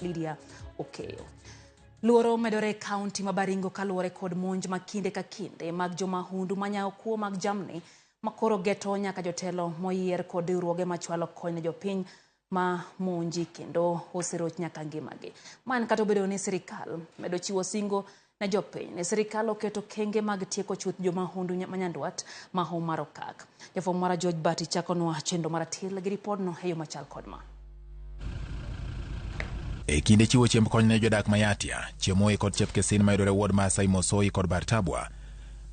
Lydia Okeyo. Luoro medore kaunti ma Baringo kaluore kod monj makinde ka kinde mag jomahundu manyawo kuo mag jamni makoro geto nyaka jotelo moyier kod riwruoge machwalo kony ne jopiny ma monji kendo osiro nyaka ngimagi. Man kata obedo ni sirkal medo chiwo singo na jopiny, ne sirkal oketo kenge mag tieko chuth jomahundu manyandwat maho mar okak. Jafwambo mara Bati chakonwa chendo maratil gi ripodno e yo machal kod ma. E kinde chiwo chiemb kony ne jodak Jematia, Chiemoi kod Chepkesin mayudore wuod Masai Mosoi kod Bartabwa,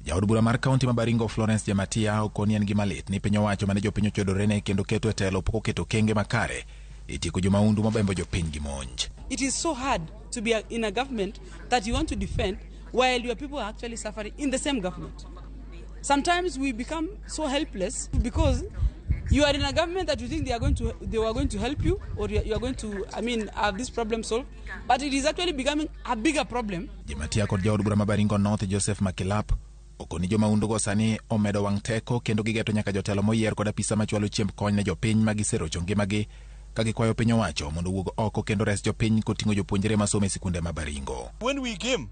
jaod bura mar kaunti ma Baringo Florence Jematia okoni en gima lit ni piny owacho mane jopiny ochodore ne kendo keto e telo pok oketo kenge makare e tieko jomahundu mabembo jopiny gi monj. It is so hard to be in a government that you want to defend while your people are actually suffering in the same government. Sometimes we become so helpless because you are in a government that you think they were going to help you, or you are going to, have this problem solved, but it is actually becoming a bigger problem. Jematia kod jaod bura ma Baringo North Joseph Makilap okoni jomahundu go sani omedo wang' teko kendo gigeto nyaka jotelo moyier kod apisa machwalo chiemb kony ne jopiny ma giserocho ngimagi ka gikwayo piny owacho mondo wuog oko kendo res jopiny koting'o jopuonjre masomo e sikunde ma Baringo. When we came,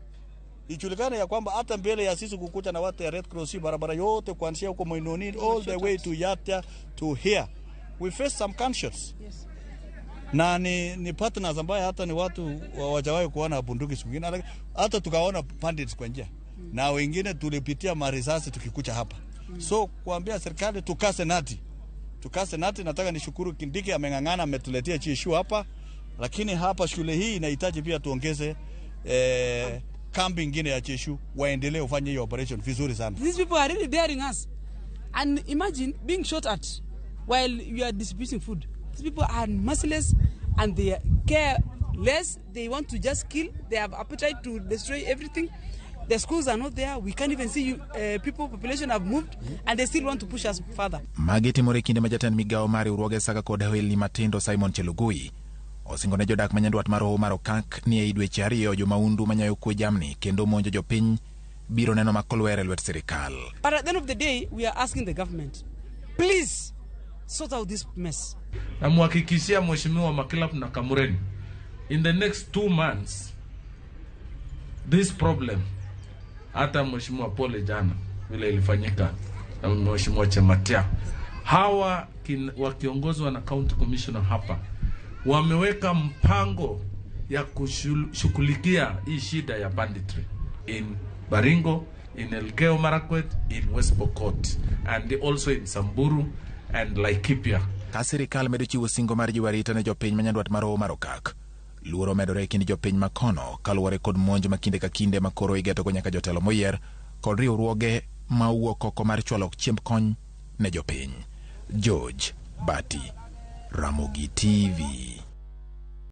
ijulikana ya kwamba hata mbele ya sisi kukucha na watu ya Red Cross barabara yote kuanzia huko Moinoni all the way to Jematia to here, we face some conscience. Yes. Na ni partners ambaye hata ni watu wajawahi kuona bunduki swingine, hata tukaona bandits kwa njia. Na wengine tulipitia marisasi tukikucha hapa. So kuambia serikali tukase nati, nataka nishukuru Kindiki ameng'ang'ana ametuletea chishu hapa, lakini hapa shule hii inahitaji pia tuongeze kambi ingine ya chishu waendelee ufanye hiyo operation vizuri sana. These people are really daring us. And imagine being shot at while you are distributing food. These people are merciless and they care less. They want to just kill. They have appetite to destroy everything. The schools are not there. We can't even see population have moved, and they still want to push us further. Mageti more kinde majatan migao mari uruoge saka kod hewelni matindo Simon Chelugui osingo ne jodak manyandwat maroho mar okak ni e dweche ariyo jomahundu manyayo kuo jamni kendo monjo jopiny biro neno makolwere lwet sirkal. But at the end of the day, we are asking the government, please sort out this mess. Namhakikishia Mheshimiwa Makilap na Kamureni, in the next 2 months, this problem, hata Mheshimiwa pole jana vile ilifanyika na Mheshimiwa Jematia, hawa wakiongozwa na county commissioner hapa wameweka mpango ya kushughulikia hii shida ya banditry in Baringo, in Elgeyo Marakwet, in West Pokot, and also in Samburu and Laikipia. Ka sirkal medo chiwo singo mar jiwo arita ne jopiny manyandwat maroho mar okak, luoro medore kind jopiny makono kaluwore kod monj makinde ka kinde makoro igeto go nyaka jotelo moyier kod riwruoge mawuok oko mar chwalo chiemb kony ne jopiny. Bati, Ramogi TV.